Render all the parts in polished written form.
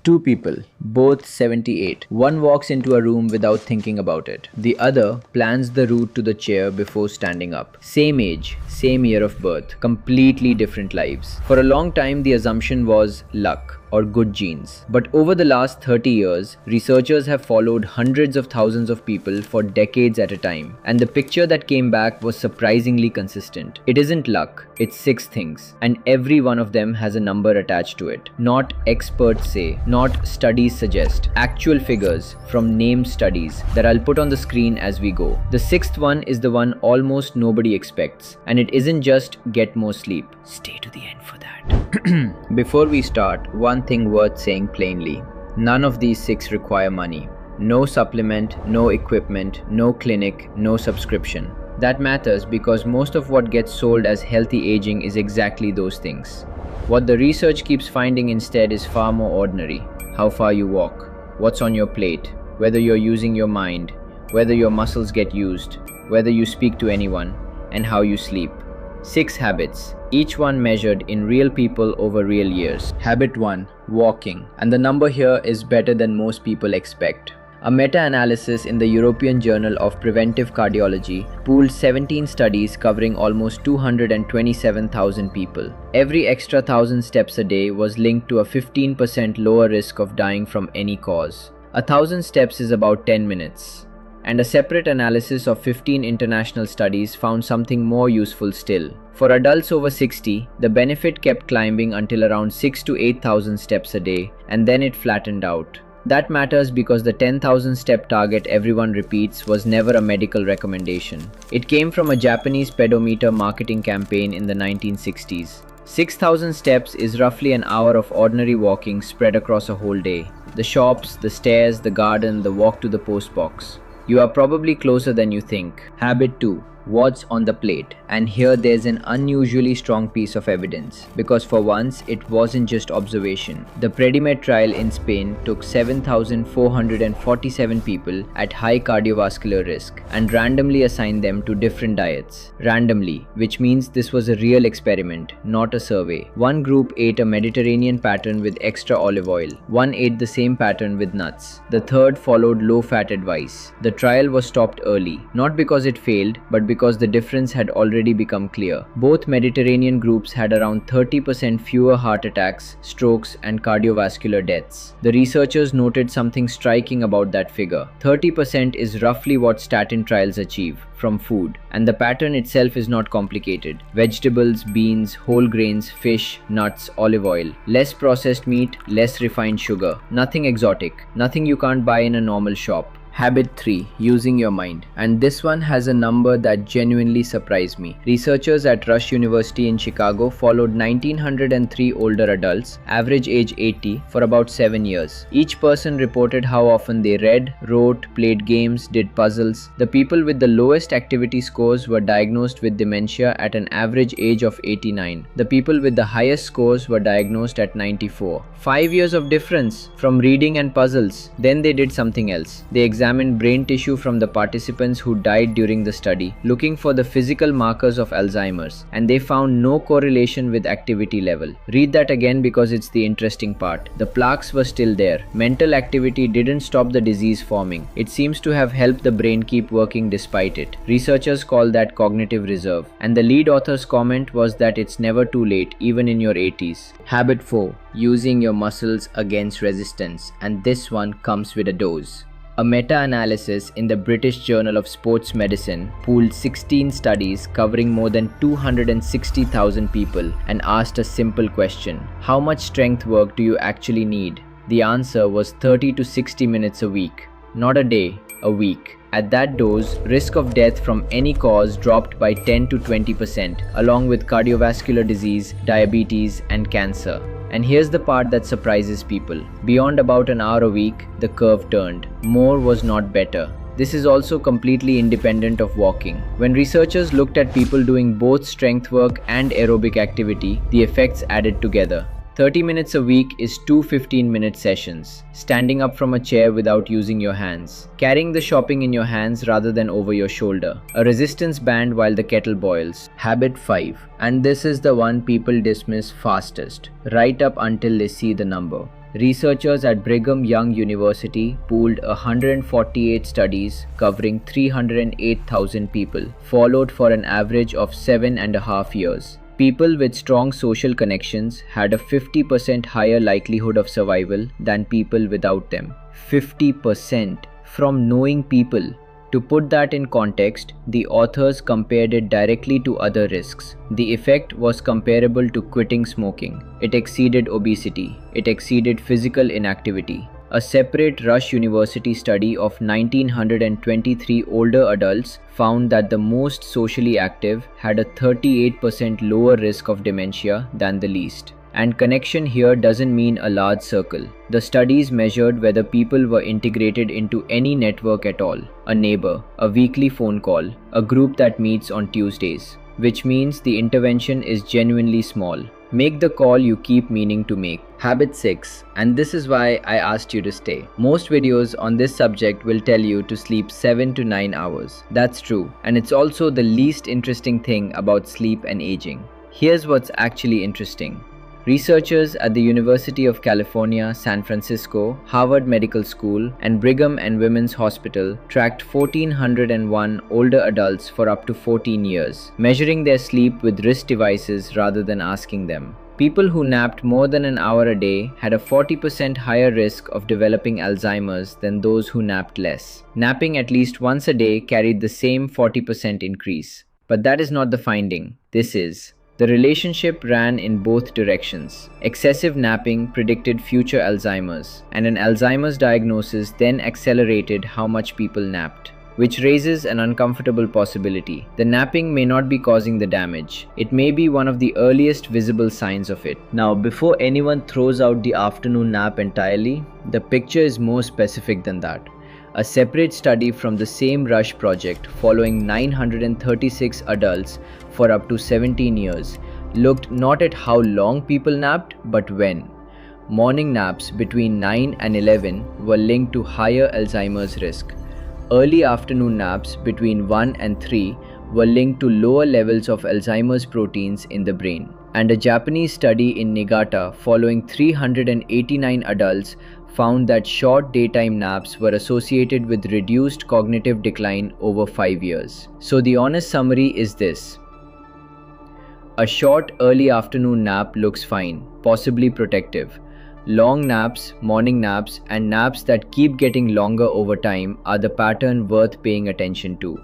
Two people, both 78. One walks into a room without thinking about it. The other plans the route to the chair before standing up. Same age, same year of birth, completely different lives. For a long time, the assumption was luck or good genes. But over the last 30 years, researchers have followed hundreds of thousands of people for decades at a time. And the picture that came back was surprisingly consistent. It isn't luck, it's 6 things. And every one of them has a number attached to it. Not experts say, not studies suggest. Actual figures from named studies that I'll put on the screen as we go. The 6th one is the one almost nobody expects. And it isn't just get more sleep. Stay to the end for that. Before we start, one thing worth saying plainly. None of these 6 require money. No supplement, no equipment, no clinic, no subscription. That matters because most of what gets sold as healthy aging is exactly those things. What the research keeps finding instead is far more ordinary. How far you walk, what's on your plate, whether you're using your mind, whether your muscles get used, whether you speak to anyone, and how you sleep. 6 habits, each one measured in real people over real years. Habit 1, walking. And the number here is better than most people expect. A meta-analysis in the European Journal of Preventive Cardiology pooled 17 studies covering almost 227,000 people. Every extra 1,000 steps a day was linked to a 15% lower risk of dying from any cause. 1,000 steps is about 10 minutes. And a separate analysis of 15 international studies found something more useful still. For adults over 60, the benefit kept climbing until around 6 to 8,000 steps a day, and then it flattened out. That matters because the 10,000 step target everyone repeats was never a medical recommendation. It came from a Japanese pedometer marketing campaign in the 1960s. 6,000 steps is roughly an hour of ordinary walking spread across a whole day. The shops, the stairs, the garden, the walk to the post box. You are probably closer than you think. Habit 2. What's on the plate? And here there's an unusually strong piece of evidence, because for once it wasn't just observation. The PREDIMED trial in Spain took 7,447 people at high cardiovascular risk and randomly assigned them to different diets. Randomly, which means this was a real experiment, not a survey. One group ate a Mediterranean pattern with extra olive oil. One ate the same pattern with nuts. The third followed low-fat advice. The trial was stopped early, not because it failed, but because the difference had already become clear. Both Mediterranean groups had around 30% fewer heart attacks, strokes, and cardiovascular deaths. The researchers noted something striking about that figure. 30% is roughly what statin trials achieve from food, and the pattern itself is not complicated. Vegetables, beans, whole grains, fish, nuts, olive oil. Less processed meat, less refined sugar. Nothing exotic. Nothing you can't buy in a normal shop. Habit 3. Using your mind. And this one has a number that genuinely surprised me. Researchers at Rush University in Chicago followed 1,903 older adults, average age 80, for about 7 years. Each person reported how often they read, wrote, played games, did puzzles. The people with the lowest activity scores were diagnosed with dementia at an average age of 89. The people with the highest scores were diagnosed at 94. 5 years of difference from reading and puzzles. Then they did something else. They examined brain tissue from the participants who died during the study, looking for the physical markers of Alzheimer's, and they found no correlation with activity level. Read that again because it's the interesting part. The plaques were still there. Mental activity didn't stop the disease forming. It seems to have helped the brain keep working despite it. Researchers call that cognitive reserve, and the lead author's comment was that it's never too late, even in your 80s. Habit 4. Using your muscles against resistance, and this one comes with a dose. A meta-analysis in the British Journal of Sports Medicine pooled 16 studies covering more than 260,000 people and asked a simple question: how much strength work do you actually need? The answer was 30 to 60 minutes a week. Not a day, a week. At that dose, risk of death from any cause dropped by 10 to 20%, along with cardiovascular disease, diabetes, and cancer. And here's the part that surprises people. Beyond about an hour a week, the curve turned. More was not better. This is also completely independent of walking. When researchers looked at people doing both strength work and aerobic activity, the effects added together. 30 minutes a week is 2 15-minute sessions. Standing up from a chair without using your hands. Carrying the shopping in your hands rather than over your shoulder. A resistance band while the kettle boils. Habit 5. And this is the one people dismiss fastest, right up until they see the number. Researchers at Brigham Young University pooled 148 studies covering 308,000 people, followed for an average of 7.5 years. People with strong social connections had a 50% higher likelihood of survival than people without them. 50% from knowing people. To put that in context, the authors compared it directly to other risks. The effect was comparable to quitting smoking. It exceeded obesity. It exceeded physical inactivity. A separate Rush University study of 1,923 older adults found that the most socially active had a 38% lower risk of dementia than the least. And connection here doesn't mean a large circle. The studies measured whether people were integrated into any network at all, a neighbor, a weekly phone call, a group that meets on Tuesdays, which means the intervention is genuinely small. Make the call you keep meaning to make. Habit 6, and this is why I asked you to stay. Most videos on this subject will tell you to sleep 7 to 9 hours. That's true, and it's also the least interesting thing about sleep and aging. Here's what's actually interesting. Researchers at the University of California, San Francisco, Harvard Medical School, and Brigham and Women's Hospital tracked 1,401 older adults for up to 14 years, measuring their sleep with wrist devices rather than asking them. People who napped more than an hour a day had a 40% higher risk of developing Alzheimer's than those who napped less. Napping at least once a day carried the same 40% increase. But that is not the finding. This is. The relationship ran in both directions. Excessive napping predicted future Alzheimer's, and an Alzheimer's diagnosis then accelerated how much people napped, which raises an uncomfortable possibility. The napping may not be causing the damage. It may be one of the earliest visible signs of it. Now, before anyone throws out the afternoon nap entirely, the picture is more specific than that. A separate study from the same Rush project, following 936 adults for up to 17 years, looked not at how long people napped, but when. Morning naps between 9 and 11 were linked to higher Alzheimer's risk. Early afternoon naps between 1 and 3 were linked to lower levels of Alzheimer's proteins in the brain. And a Japanese study in Niigata, following 389 adults, found that short daytime naps were associated with reduced cognitive decline over 5 years. So the honest summary is this. A short early afternoon nap looks fine, possibly protective. Long naps, morning naps, and naps that keep getting longer over time are the pattern worth paying attention to.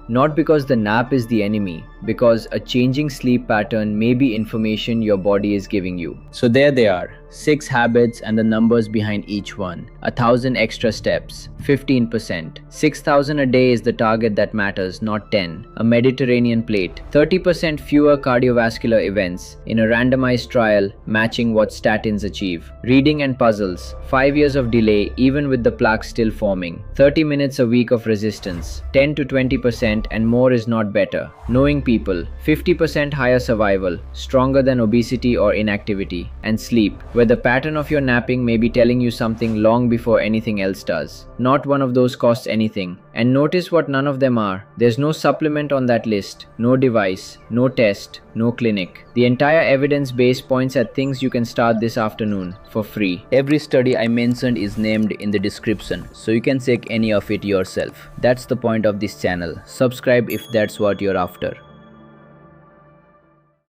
Not because the nap is the enemy, because a changing sleep pattern may be information your body is giving you. So there they are, 6 habits and the numbers behind each one. 1,000 extra steps, 15%. 6,000 a day is the target that matters, not 10. A Mediterranean plate, 30% fewer cardiovascular events in a randomized trial matching what statins achieve. Reading and puzzles, 5 years of delay even with the plaque still forming. 30 minutes a week of resistance, 10 to 20% and more is not better. Knowing people, 50% higher survival, stronger than obesity or inactivity. And sleep, where the pattern of your napping may be telling you something long before anything else does. Not one of those costs anything. And notice what none of them are. There's no supplement on that list, no device, no test, no clinic. The entire evidence base points at things you can start this afternoon for free. Every study I mentioned is named in the description, so you can check any of it yourself. That's the point of this channel. Subscribe if that's what you're after.